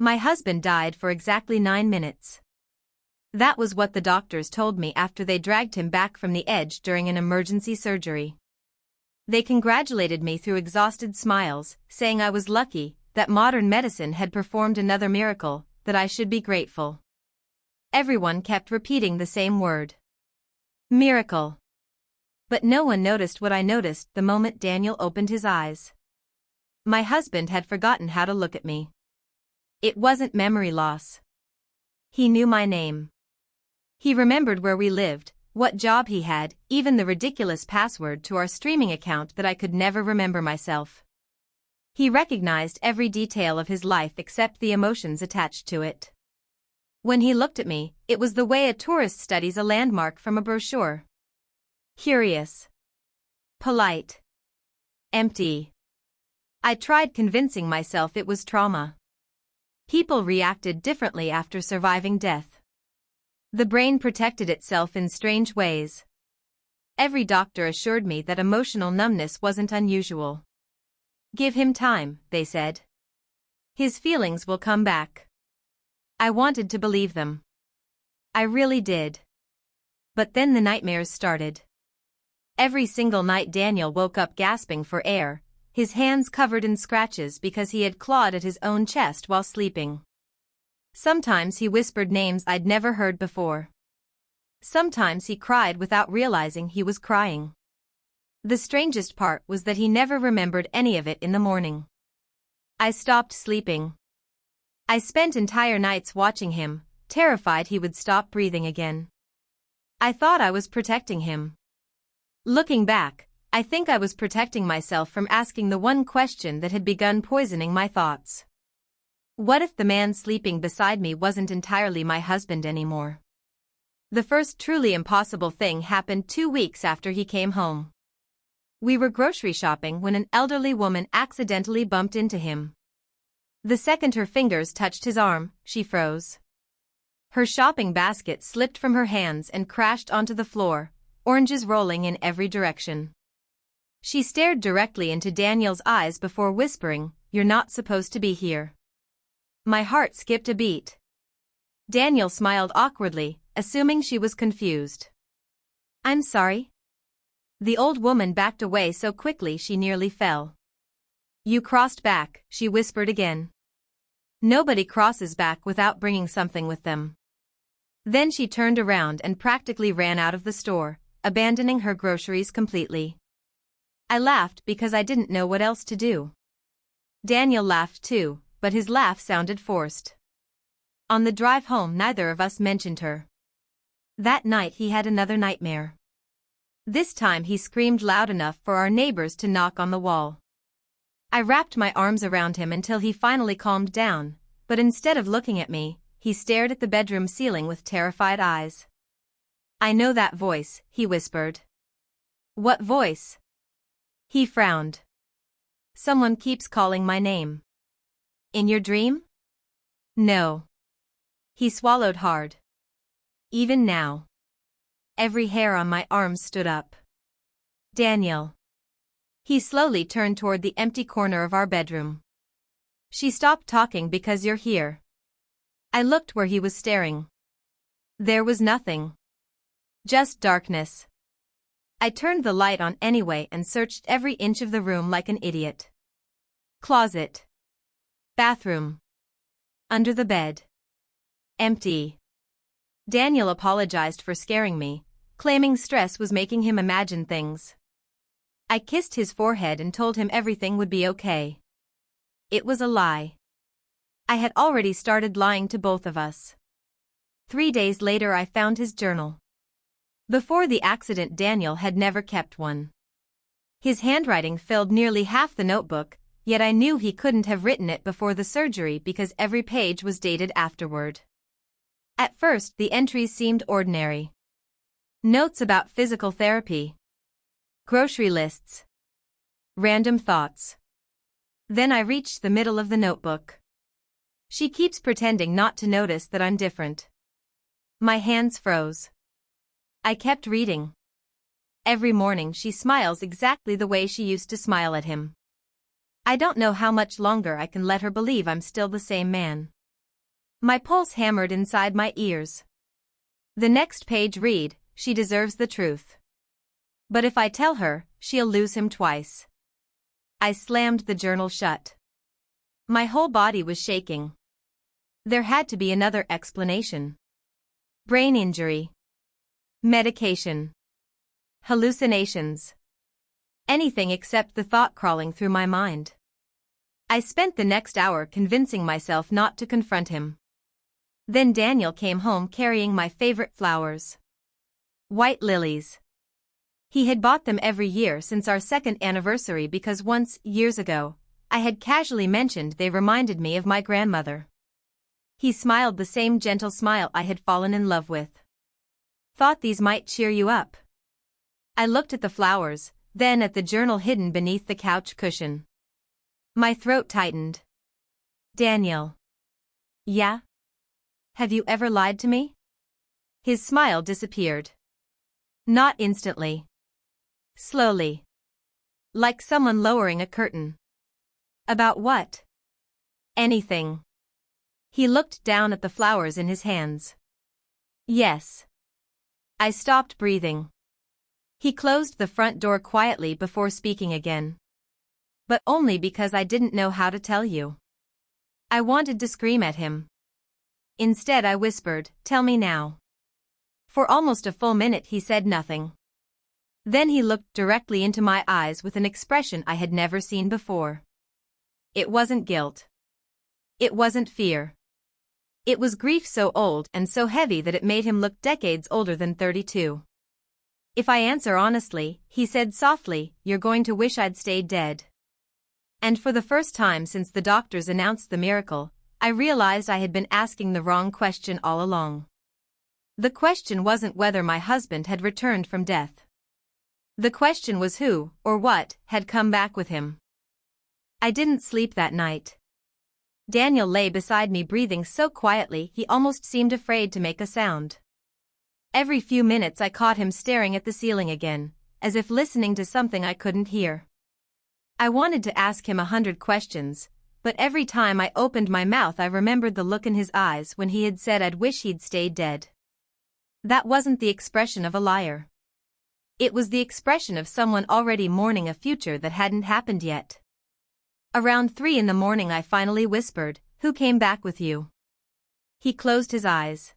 My husband died for exactly 9 minutes. That was what the doctors told me after they dragged him back from the edge during an emergency surgery. They congratulated me through exhausted smiles, saying I was lucky, that modern medicine had performed another miracle, that I should be grateful. Everyone kept repeating the same word. Miracle. But no one noticed what I noticed the moment Daniel opened his eyes. My husband had forgotten how to look at me. It wasn't memory loss. He knew my name. He remembered where we lived, what job he had, even the ridiculous password to our streaming account that I could never remember myself. He recognized every detail of his life except the emotions attached to it. When he looked at me, it was the way a tourist studies a landmark from a brochure. Curious. Polite. Empty. I tried convincing myself it was trauma. People reacted differently after surviving death. The brain protected itself in strange ways. Every doctor assured me that emotional numbness wasn't unusual. Give him time, they said. His feelings will come back. I wanted to believe them. I really did. But then the nightmares started. Every single night Daniel woke up gasping for air, his hands covered in scratches because he had clawed at his own chest while sleeping. Sometimes he whispered names I'd never heard before. Sometimes he cried without realizing he was crying. The strangest part was that he never remembered any of it in the morning. I stopped sleeping. I spent entire nights watching him, terrified he would stop breathing again. I thought I was protecting him. Looking back, I think I was protecting myself from asking the one question that had begun poisoning my thoughts. What if the man sleeping beside me wasn't entirely my husband anymore? The first truly impossible thing happened 2 weeks after he came home. We were grocery shopping when an elderly woman accidentally bumped into him. The second her fingers touched his arm, she froze. Her shopping basket slipped from her hands and crashed onto the floor, oranges rolling in every direction. She stared directly into Daniel's eyes before whispering, "You're not supposed to be here." My heart skipped a beat. Daniel smiled awkwardly, assuming she was confused. "I'm sorry." The old woman backed away so quickly she nearly fell. "You crossed back," she whispered again. "Nobody crosses back without bringing something with them." Then she turned around and practically ran out of the store, abandoning her groceries completely. I laughed because I didn't know what else to do. Daniel laughed too, but his laugh sounded forced. On the drive home neither of us mentioned her. That night he had another nightmare. This time he screamed loud enough for our neighbors to knock on the wall. I wrapped my arms around him until he finally calmed down, but instead of looking at me, he stared at the bedroom ceiling with terrified eyes. "I know that voice," he whispered. "What voice?" He frowned. "Someone keeps calling my name." "In your dream?" "No." He swallowed hard. "Even now." Every hair on my arms stood up. "Daniel." He slowly turned toward the empty corner of our bedroom. "She stopped talking because you're here." I looked where he was staring. There was nothing. Just darkness. I turned the light on anyway and searched every inch of the room like an idiot. Closet. Bathroom. Under the bed. Empty. Daniel apologized for scaring me, claiming stress was making him imagine things. I kissed his forehead and told him everything would be okay. It was a lie. I had already started lying to both of us. 3 days later I found his journal. Before the accident Daniel had never kept one. His handwriting filled nearly half the notebook, yet I knew he couldn't have written it before the surgery because every page was dated afterward. At first the entries seemed ordinary. Notes about physical therapy. Grocery lists. Random thoughts. Then I reached the middle of the notebook. She keeps pretending not to notice that I'm different. My hands froze. I kept reading. Every morning she smiles exactly the way she used to smile at him. I don't know how much longer I can let her believe I'm still the same man. My pulse hammered inside my ears. The next page read, "She deserves the truth. But if I tell her, she'll lose him twice." I slammed the journal shut. My whole body was shaking. There had to be another explanation. Brain injury. Medication. Hallucinations. Anything except the thought crawling through my mind. I spent the next hour convincing myself not to confront him. Then Daniel came home carrying my favorite flowers. White lilies. He had bought them every year since our second anniversary because once, years ago, I had casually mentioned they reminded me of my grandmother. He smiled the same gentle smile I had fallen in love with. "Thought these might cheer you up." I looked at the flowers, then at the journal hidden beneath the couch cushion. My throat tightened. "Daniel." "Yeah? Have you ever lied to me?" His smile disappeared. Not instantly. Slowly. Like someone lowering a curtain. "About what?" "Anything." He looked down at the flowers in his hands. "Yes." I stopped breathing. He closed the front door quietly before speaking again. "But only because I didn't know how to tell you." I wanted to scream at him. Instead I whispered, "Tell me now." For almost a full minute he said nothing. Then he looked directly into my eyes with an expression I had never seen before. It wasn't guilt. It wasn't fear. It was grief so old and so heavy that it made him look decades older than 32. "If I answer honestly," he said softly, "you're going to wish I'd stayed dead." And for the first time since the doctors announced the miracle, I realized I had been asking the wrong question all along. The question wasn't whether my husband had returned from death. The question was who, or what, had come back with him. I didn't sleep that night. Daniel lay beside me breathing so quietly he almost seemed afraid to make a sound. Every few minutes I caught him staring at the ceiling again, as if listening to something I couldn't hear. I wanted to ask him 100 questions, but every time I opened my mouth I remembered the look in his eyes when he had said I'd wish he'd stayed dead. That wasn't the expression of a liar. It was the expression of someone already mourning a future that hadn't happened yet. Around 3 in the morning I finally whispered, "Who came back with you?" He closed his eyes.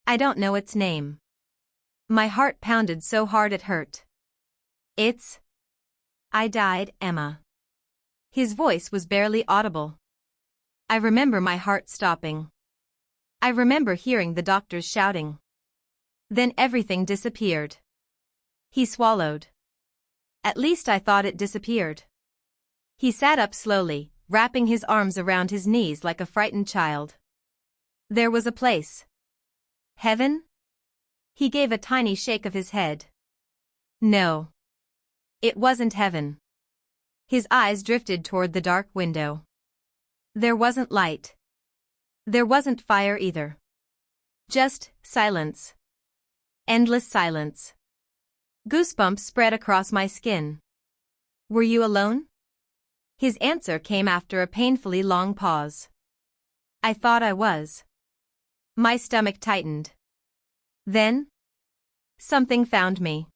"I don't know its name." My heart pounded so hard it hurt. "It's... I died, Emma." His voice was barely audible. I remember my heart stopping. I remember hearing the doctors shouting. Then everything disappeared. He swallowed. At least I thought it disappeared. He sat up slowly, wrapping his arms around his knees like a frightened child. "There was a place." "Heaven?" He gave a tiny shake of his head. "No. It wasn't heaven." His eyes drifted toward the dark window. There wasn't light. There wasn't fire either. Just silence. Endless silence. Goosebumps spread across my skin. "Were you alone?" His answer came after a painfully long pause. "I thought I was." My stomach tightened. Then, something found me.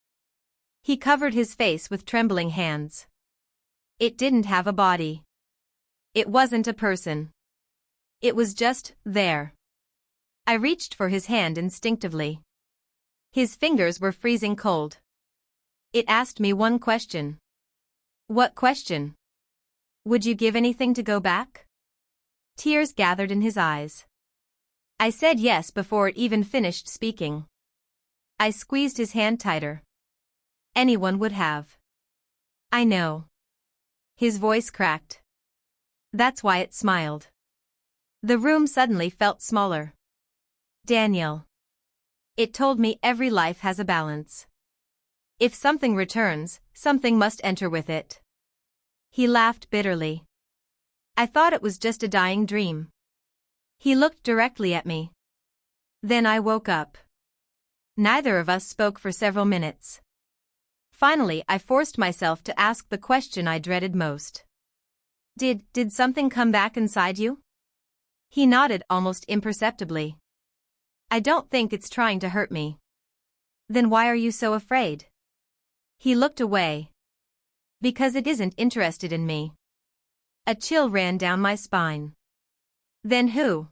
He covered his face with trembling hands. It didn't have a body. It wasn't a person. It was just there. I reached for his hand instinctively. His fingers were freezing cold. It asked me one question. "What question?" "Would you give anything to go back?" Tears gathered in his eyes. I said yes before it even finished speaking. I squeezed his hand tighter. "Anyone would have." "I know." His voice cracked. That's why it smiled. The room suddenly felt smaller. "Daniel." It told me every life has a balance. If something returns, something must enter with it. He laughed bitterly. I thought it was just a dying dream. He looked directly at me. Then I woke up. Neither of us spoke for several minutes. Finally, I forced myself to ask the question I dreaded most. Did something come back inside you?" He nodded almost imperceptibly. I don't think it's trying to hurt me. Then why are you so afraid? He looked away. Because it isn't interested in me. A chill ran down my spine. Then who?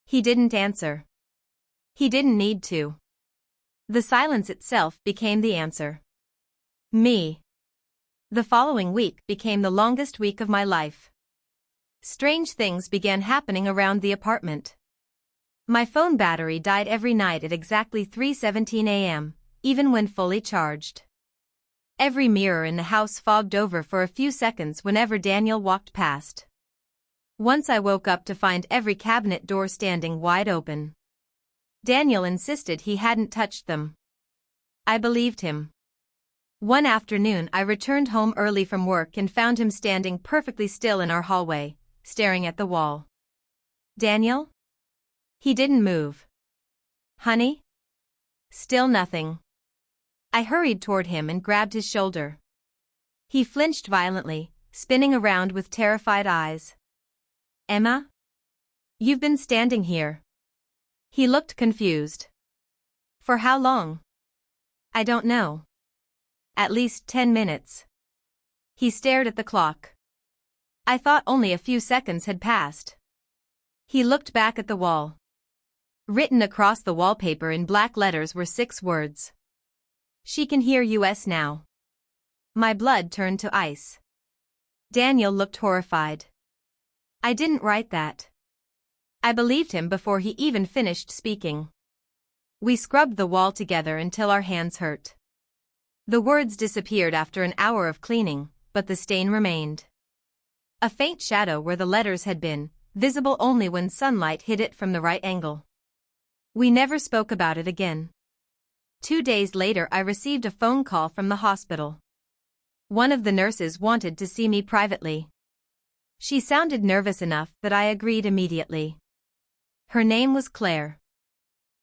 He didn't answer. He didn't need to. The silence itself became the answer. Me. The following week became the longest week of my life. Strange things began happening around the apartment. My phone battery died every night at exactly 3:17 a.m., even when fully charged. Every mirror in the house fogged over for a few seconds whenever Daniel walked past. Once I woke up to find every cabinet door standing wide open. Daniel insisted he hadn't touched them. I believed him. One afternoon I returned home early from work and found him standing perfectly still in our hallway, staring at the wall. Daniel? He didn't move. Honey? Still nothing. I hurried toward him and grabbed his shoulder. He flinched violently, spinning around with terrified eyes. Emma? You've been standing here. He looked confused. For how long? I don't know. At least 10 minutes. He stared at the clock. I thought only a few seconds had passed. He looked back at the wall. Written across the wallpaper in black letters were 6 words. She can hear us now. My blood turned to ice. Daniel looked horrified. I didn't write that. I believed him before he even finished speaking. We scrubbed the wall together until our hands hurt. The words disappeared after an hour of cleaning, but the stain remained. A faint shadow where the letters had been, visible only when sunlight hit it from the right angle. We never spoke about it again. 2 days later I received a phone call from the hospital. One of the nurses wanted to see me privately. She sounded nervous enough that I agreed immediately. Her name was Claire.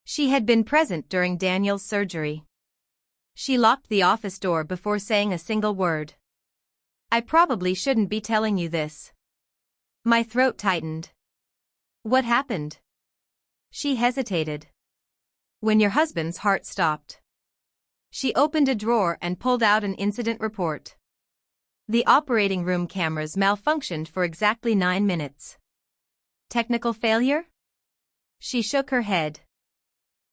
She had been present during Daniel's surgery. She locked the office door before saying a single word. I probably shouldn't be telling you this. My throat tightened. What happened? She hesitated. When your husband's heart stopped. She opened a drawer and pulled out an incident report. The operating room cameras malfunctioned for exactly 9 minutes. Technical failure? She shook her head.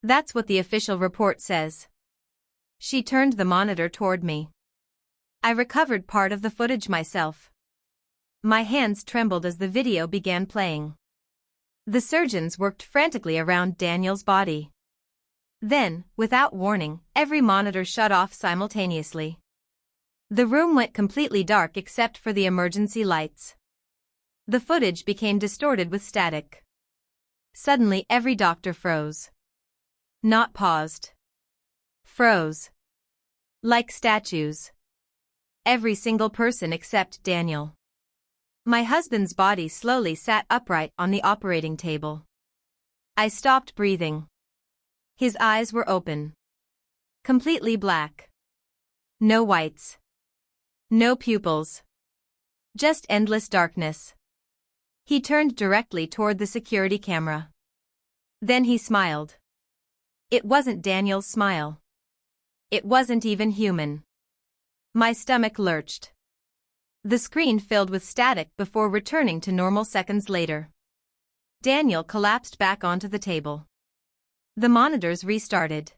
That's what the official report says. She turned the monitor toward me. I recovered part of the footage myself. My hands trembled as the video began playing. The surgeons worked frantically around Daniel's body. Then, without warning, every monitor shut off simultaneously. The room went completely dark except for the emergency lights. The footage became distorted with static. Suddenly every doctor froze. Not paused. Froze. Like statues. Every single person except Daniel. My husband's body slowly sat upright on the operating table. I stopped breathing. His eyes were open. Completely black. No whites. No pupils. Just endless darkness. He turned directly toward the security camera. Then he smiled. It wasn't Daniel's smile. It wasn't even human. My stomach lurched. The screen filled with static before returning to normal seconds later. Daniel collapsed back onto the table. The monitors restarted.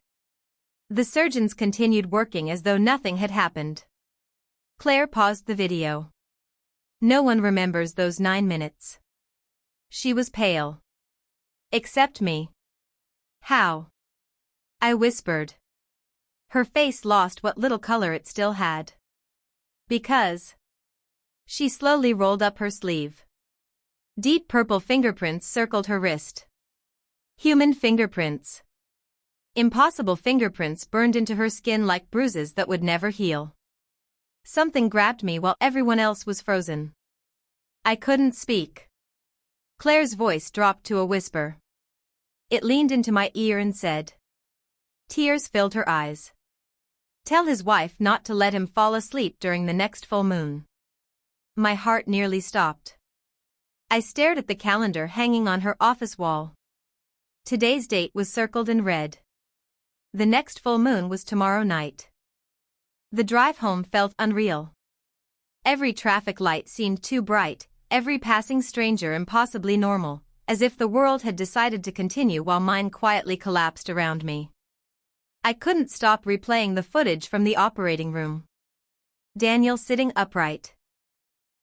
The surgeons continued working as though nothing had happened. Claire paused the video. No one remembers those 9 minutes. She was pale. Except me. How? I whispered. Her face lost what little color it still had. Because. She slowly rolled up her sleeve. Deep purple fingerprints circled her wrist. Human fingerprints. Impossible fingerprints burned into her skin like bruises that would never heal. Something grabbed me while everyone else was frozen. I couldn't speak. Claire's voice dropped to a whisper. It leaned into my ear and said. Tears filled her eyes. Tell his wife not to let him fall asleep during the next full moon. My heart nearly stopped. I stared at the calendar hanging on her office wall. Today's date was circled in red. The next full moon was tomorrow night. The drive home felt unreal. Every traffic light seemed too bright, every passing stranger impossibly normal, as if the world had decided to continue while mine quietly collapsed around me. I couldn't stop replaying the footage from the operating room. Daniel sitting upright.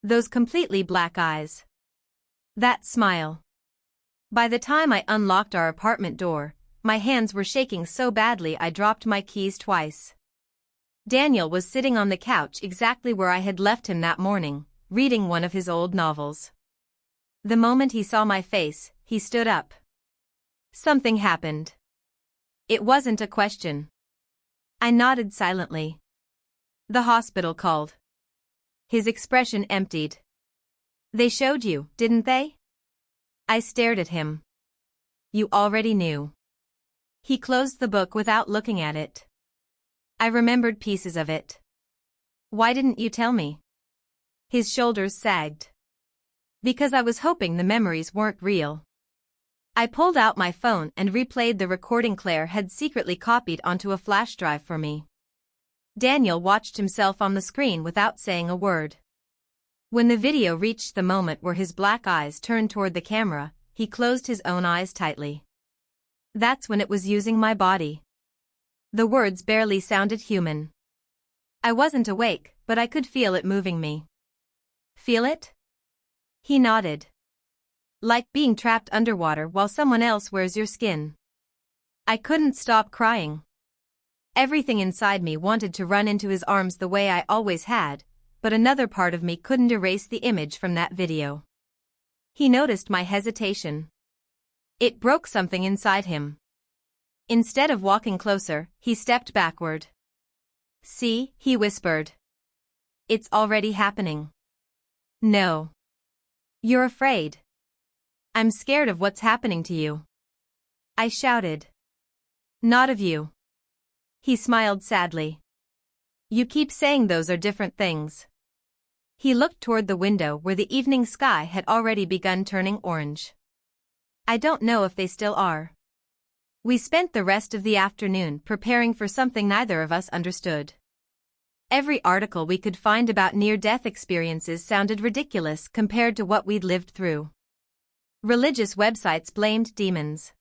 Those completely black eyes. That smile. By the time I unlocked our apartment door, my hands were shaking so badly I dropped my keys twice. Daniel was sitting on the couch exactly where I had left him that morning, reading one of his old novels. The moment he saw my face, he stood up. Something happened. It wasn't a question. I nodded silently. The hospital called. His expression emptied. They showed you, didn't they? I stared at him. You already knew. He closed the book without looking at it. I remembered pieces of it. Why didn't you tell me? His shoulders sagged. Because I was hoping the memories weren't real. I pulled out my phone and replayed the recording Claire had secretly copied onto a flash drive for me. Daniel watched himself on the screen without saying a word. When the video reached the moment where his black eyes turned toward the camera, he closed his own eyes tightly. That's when it was using my body. The words barely sounded human. I wasn't awake, but I could feel it moving me. Feel it? He nodded. Like being trapped underwater while someone else wears your skin. I couldn't stop crying. Everything inside me wanted to run into his arms the way I always had, but another part of me couldn't erase the image from that video. He noticed my hesitation. It broke something inside him. Instead of walking closer, he stepped backward. See, he whispered. It's already happening. No. You're afraid. I'm scared of what's happening to you. I shouted. Not of you. He smiled sadly. You keep saying those are different things. He looked toward the window where the evening sky had already begun turning orange. I don't know if they still are. We spent the rest of the afternoon preparing for something neither of us understood. Every article we could find about near-death experiences sounded ridiculous compared to what we'd lived through. Religious websites blamed demons.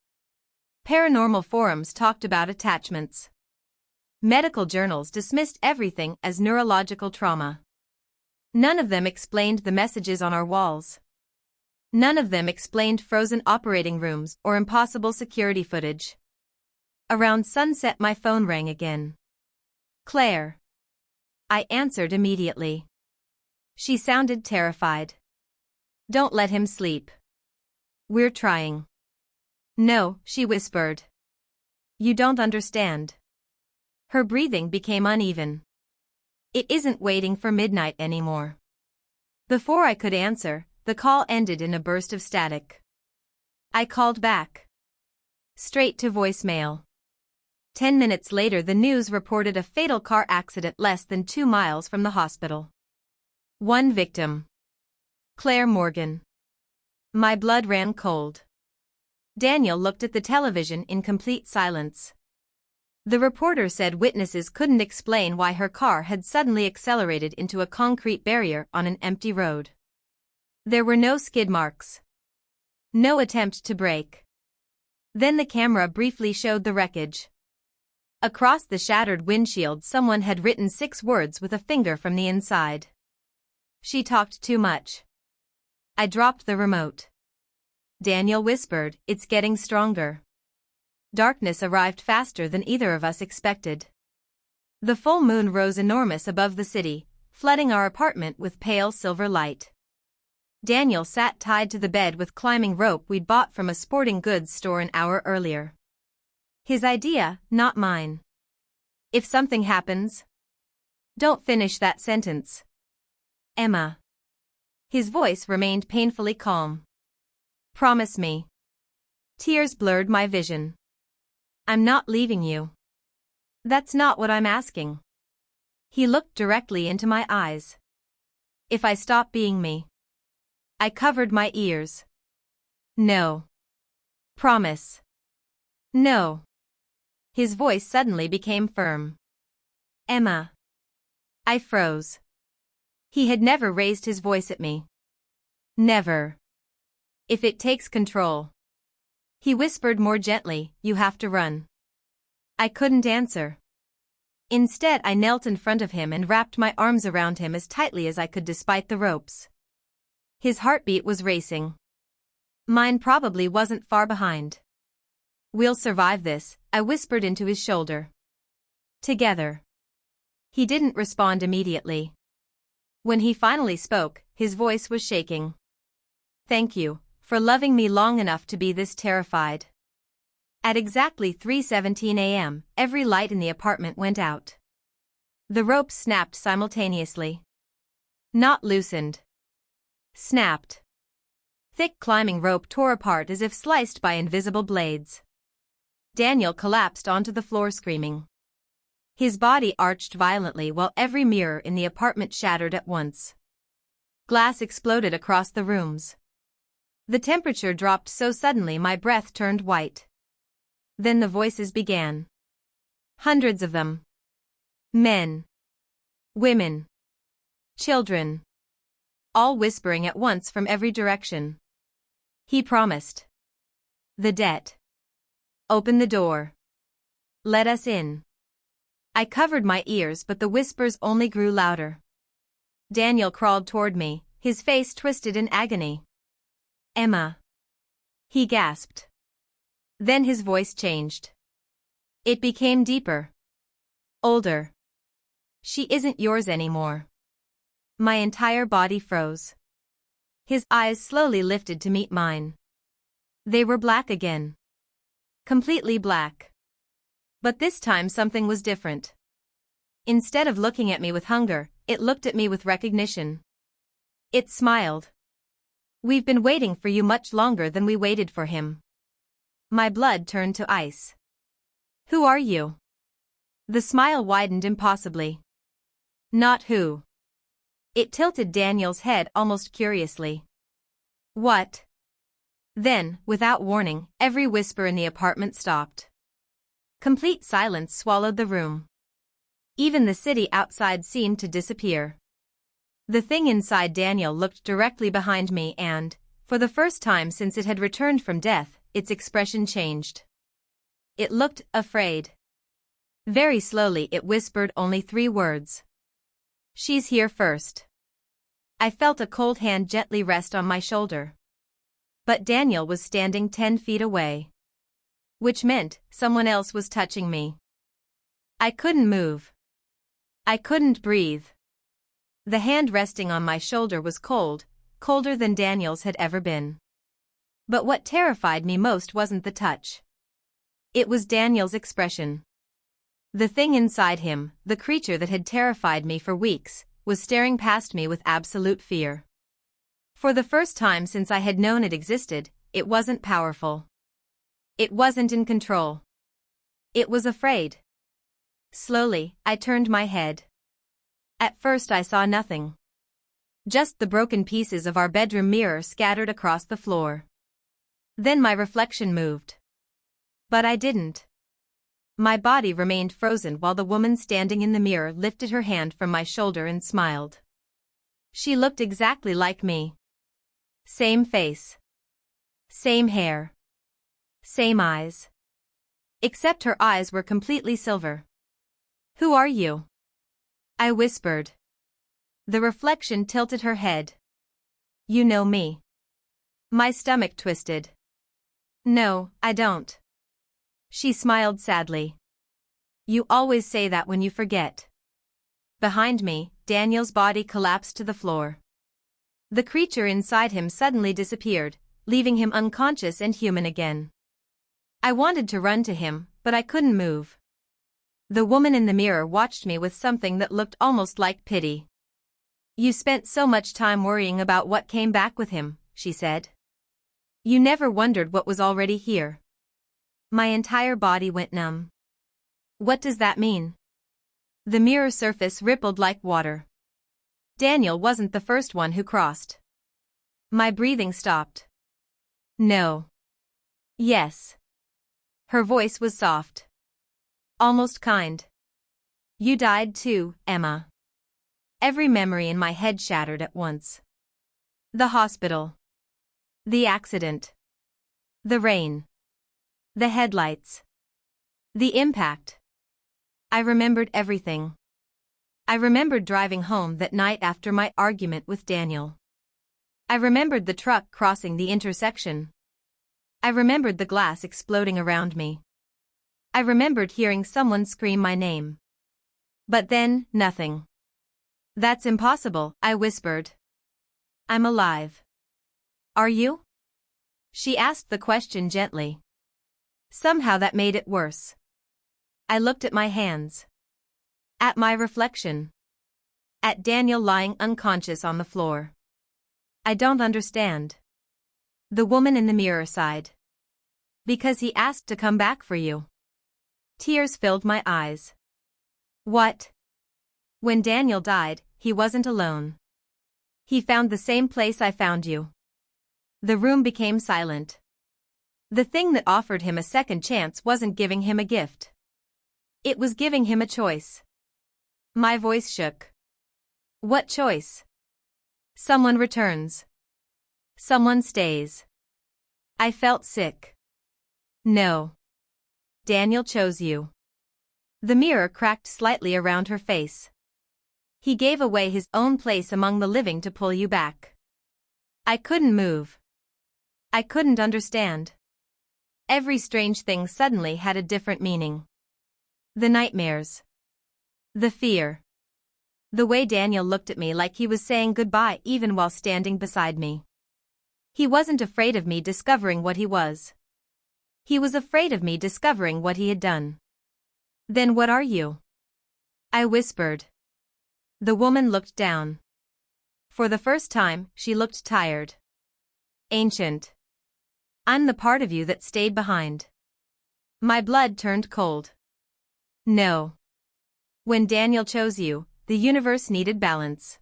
Paranormal forums talked about attachments. Medical journals dismissed everything as neurological trauma. None of them explained the messages on our walls. None of them explained frozen operating rooms or impossible security footage. Around sunset my phone rang again. Claire. I answered immediately. She sounded terrified. Don't let him sleep. We're trying. No, she whispered. You don't understand. Her breathing became uneven. It isn't waiting for midnight anymore. Before I could answer, the call ended in a burst of static. I called back. Straight to voicemail. 10 minutes later the news reported a fatal car accident less than 2 miles from the hospital. One victim. Claire Morgan. My blood ran cold. Daniel looked at the television in complete silence. The reporter said witnesses couldn't explain why her car had suddenly accelerated into a concrete barrier on an empty road. There were no skid marks. No attempt to brake. Then the camera briefly showed the wreckage. Across the shattered windshield someone had written 6 words with a finger from the inside. She talked too much. I dropped the remote. Daniel whispered, it's getting stronger. Darkness arrived faster than either of us expected. The full moon rose enormous above the city, flooding our apartment with pale silver light. Daniel sat tied to the bed with climbing rope we'd bought from a sporting goods store an hour earlier. His idea, not mine. If something happens. Don't finish that sentence. Emma. His voice remained painfully calm. Promise me. Tears blurred my vision. I'm not leaving you. That's not what I'm asking. He looked directly into my eyes. If I stop being me. I covered my ears. No. Promise. No. His voice suddenly became firm. Emma. I froze. He had never raised his voice at me. Never. If it takes control. He whispered more gently, you have to run. I couldn't answer. Instead, I knelt in front of him and wrapped my arms around him as tightly as I could despite the ropes. His heartbeat was racing. Mine probably wasn't far behind. We'll survive this, I whispered into his shoulder. Together. He didn't respond immediately. When he finally spoke, his voice was shaking. Thank you, for loving me long enough to be this terrified. At exactly 3:17 a.m., every light in the apartment went out. The ropes snapped simultaneously. Not loosened. Snapped. Thick climbing rope tore apart as if sliced by invisible blades. Daniel collapsed onto the floor screaming. His body arched violently while every mirror in the apartment shattered at once. Glass exploded across the rooms. The temperature dropped so suddenly my breath turned white. Then the voices began. Hundreds of them. Men. Women. Children. All whispering at once from every direction. He promised. The debt. Open the door. Let us in. I covered my ears, but the whispers only grew louder. Daniel crawled toward me, his face twisted in agony. Emma. He gasped. Then his voice changed. It became deeper. Older. She isn't yours anymore. My entire body froze. His eyes slowly lifted to meet mine. They were black again. Completely black. But this time something was different. Instead of looking at me with hunger, it looked at me with recognition. It smiled. We've been waiting for you much longer than we waited for him. My blood turned to ice. Who are you? The smile widened impossibly. Not who. It tilted Daniel's head almost curiously. What? Then, without warning, every whisper in the apartment stopped. Complete silence swallowed the room. Even the city outside seemed to disappear. The thing inside Daniel looked directly behind me and, for the first time since it had returned from death, its expression changed. It looked afraid. Very slowly it whispered only 3 words. She's here first. I felt a cold hand gently rest on my shoulder. But Daniel was standing 10 feet away. Which meant someone else was touching me. I couldn't move. I couldn't breathe. The hand resting on my shoulder was cold, colder than Daniel's had ever been. But what terrified me most wasn't the touch. It was Daniel's expression. The thing inside him, the creature that had terrified me for weeks, was staring past me with absolute fear. For the first time since I had known it existed, it wasn't powerful. It wasn't in control. It was afraid. Slowly, I turned my head. At first I saw nothing. Just the broken pieces of our bedroom mirror scattered across the floor. Then my reflection moved. But I didn't. My body remained frozen while the woman standing in the mirror lifted her hand from my shoulder and smiled. She looked exactly like me. Same face. Same hair. Same eyes. Except her eyes were completely silver. Who are you? I whispered. The reflection tilted her head. You know me. My stomach twisted. No, I don't. She smiled sadly. You always say that when you forget. Behind me, Daniel's body collapsed to the floor. The creature inside him suddenly disappeared, leaving him unconscious and human again. I wanted to run to him, but I couldn't move. The woman in the mirror watched me with something that looked almost like pity. You spent so much time worrying about what came back with him, she said. You never wondered what was already here. My entire body went numb. What does that mean? The mirror surface rippled like water. Daniel wasn't the first one who crossed. My breathing stopped. No. Yes. Her voice was soft. Almost kind. You died too, Emma. Every memory in my head shattered at once. The hospital. The accident. The rain. The headlights. The impact. I remembered everything. I remembered driving home that night after my argument with Daniel. I remembered the truck crossing the intersection. I remembered the glass exploding around me. I remembered hearing someone scream my name. But then, nothing. That's impossible, I whispered. I'm alive. Are you? She asked the question gently. Somehow that made it worse. I looked at my hands. At my reflection. At Daniel lying unconscious on the floor. I don't understand. The woman in the mirror sighed. Because he asked to come back for you. Tears filled my eyes. What? When Daniel died, he wasn't alone. He found the same place I found you. The room became silent. The thing that offered him a second chance wasn't giving him a gift. It was giving him a choice. My voice shook. What choice? Someone returns. Someone stays. I felt sick. No. Daniel chose you. The mirror cracked slightly around her face. He gave away his own place among the living to pull you back. I couldn't move. I couldn't understand. Every strange thing suddenly had a different meaning. The nightmares. The fear. The way Daniel looked at me like he was saying goodbye even while standing beside me. He wasn't afraid of me discovering what he was. He was afraid of me discovering what he had done. Then what are you? I whispered. The woman looked down. For the first time, she looked tired. Ancient. I'm the part of you that stayed behind. My blood turned cold. No. When Daniel chose you, the universe needed balance.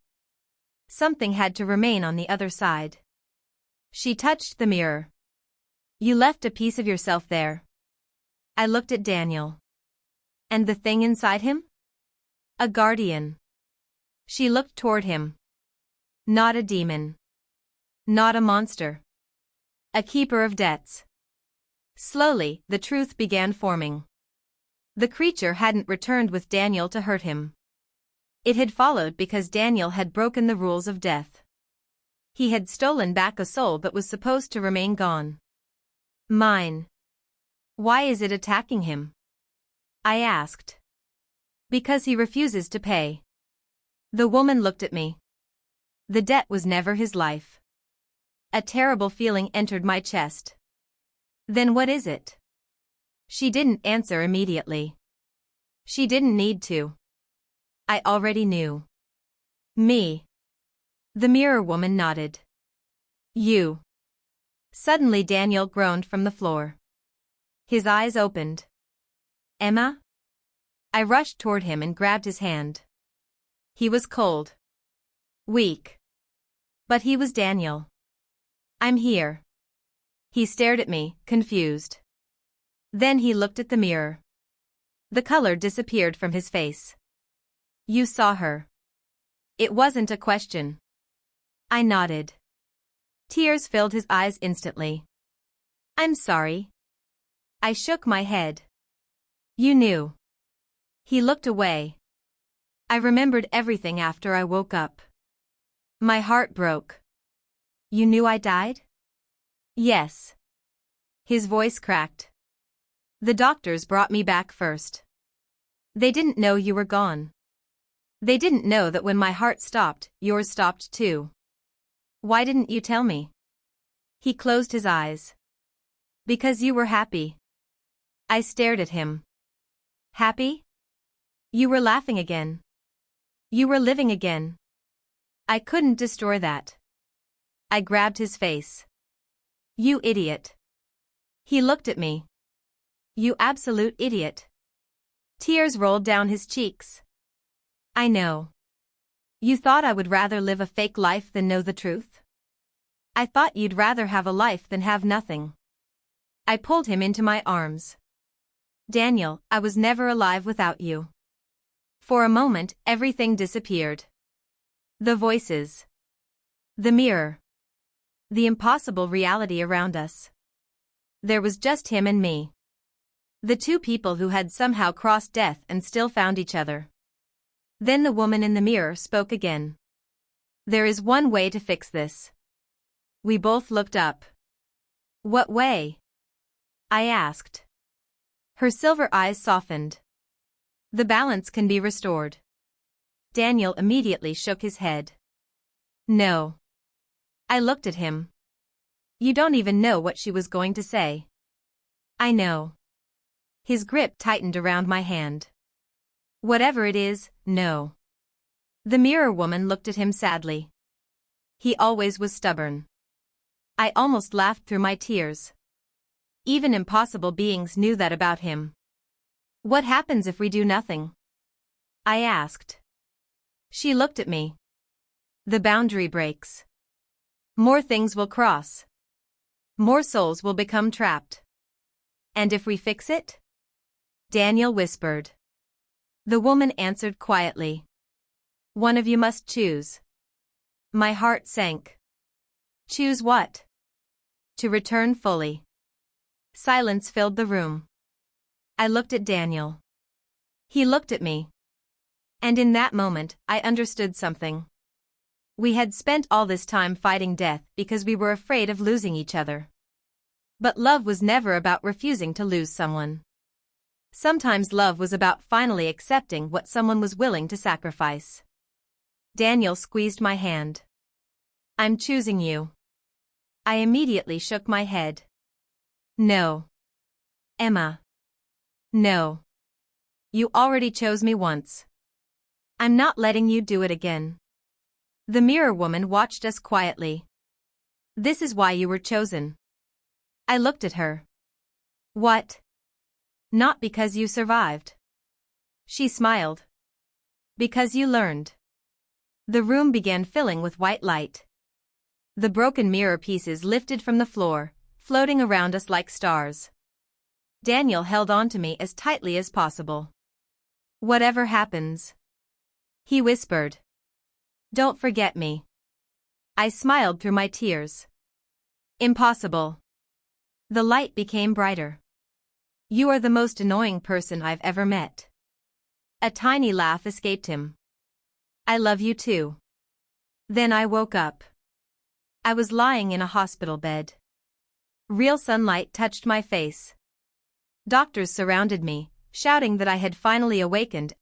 Something had to remain on the other side. She touched the mirror. You left a piece of yourself there. I looked at Daniel. And the thing inside him? A guardian. She looked toward him. Not a demon. Not a monster. A keeper of debts. Slowly, the truth began forming. The creature hadn't returned with Daniel to hurt him. It had followed because Daniel had broken the rules of death. He had stolen back a soul that was supposed to remain gone. Mine. Why is it attacking him? I asked. Because he refuses to pay. The woman looked at me. The debt was never his life. A terrible feeling entered my chest. Then what is it? She didn't answer immediately. She didn't need to. I already knew. Me. The mirror woman nodded. You. Suddenly Daniel groaned from the floor. His eyes opened. Emma? I rushed toward him and grabbed his hand. He was cold. Weak. But he was Daniel. I'm here. He stared at me, confused. Then he looked at the mirror. The color disappeared from his face. You saw her. It wasn't a question. I nodded. Tears filled his eyes instantly. I'm sorry. I shook my head. You knew. He looked away. I remembered everything after I woke up. My heart broke. You knew I died? Yes. His voice cracked. The doctors brought me back first. They didn't know you were gone. They didn't know that when my heart stopped, yours stopped too. Why didn't you tell me? He closed his eyes. Because you were happy. I stared at him. Happy? You were laughing again. You were living again. I couldn't destroy that. I grabbed his face. You idiot. He looked at me. You absolute idiot. Tears rolled down his cheeks. I know. You thought I would rather live a fake life than know the truth? I thought you'd rather have a life than have nothing. I pulled him into my arms. Daniel, I was never alive without you. For a moment, everything disappeared. The voices. The mirror. The impossible reality around us. There was just him and me. The two people who had somehow crossed death and still found each other. Then the woman in the mirror spoke again. There is one way to fix this. We both looked up. What way? I asked. Her silver eyes softened. The balance can be restored. Daniel immediately shook his head. No. I looked at him. You don't even know what she was going to say. I know. His grip tightened around my hand. Whatever it is, no. The mirror woman looked at him sadly. He always was stubborn. I almost laughed through my tears. Even impossible beings knew that about him. What happens if we do nothing? I asked. She looked at me. The boundary breaks. More things will cross. More souls will become trapped. And if we fix it? Daniel whispered. The woman answered quietly. One of you must choose. My heart sank. Choose what? To return fully. Silence filled the room. I looked at Daniel. He looked at me. And in that moment, I understood something. We had spent all this time fighting death because we were afraid of losing each other. But love was never about refusing to lose someone. Sometimes love was about finally accepting what someone was willing to sacrifice. Daniel squeezed my hand. I'm choosing you. I immediately shook my head. No. Emma. No. You already chose me once. I'm not letting you do it again. The mirror woman watched us quietly. This is why you were chosen. I looked at her. What? Not because you survived. She smiled. Because you learned. The room began filling with white light. The broken mirror pieces lifted from the floor, floating around us like stars. Daniel held on to me as tightly as possible. Whatever happens. He whispered. Don't forget me. I smiled through my tears. Impossible. The light became brighter. You are the most annoying person I've ever met. A tiny laugh escaped him. I love you too. Then I woke up. I was lying in a hospital bed. Real sunlight touched my face. Doctors surrounded me, shouting that I had finally awakened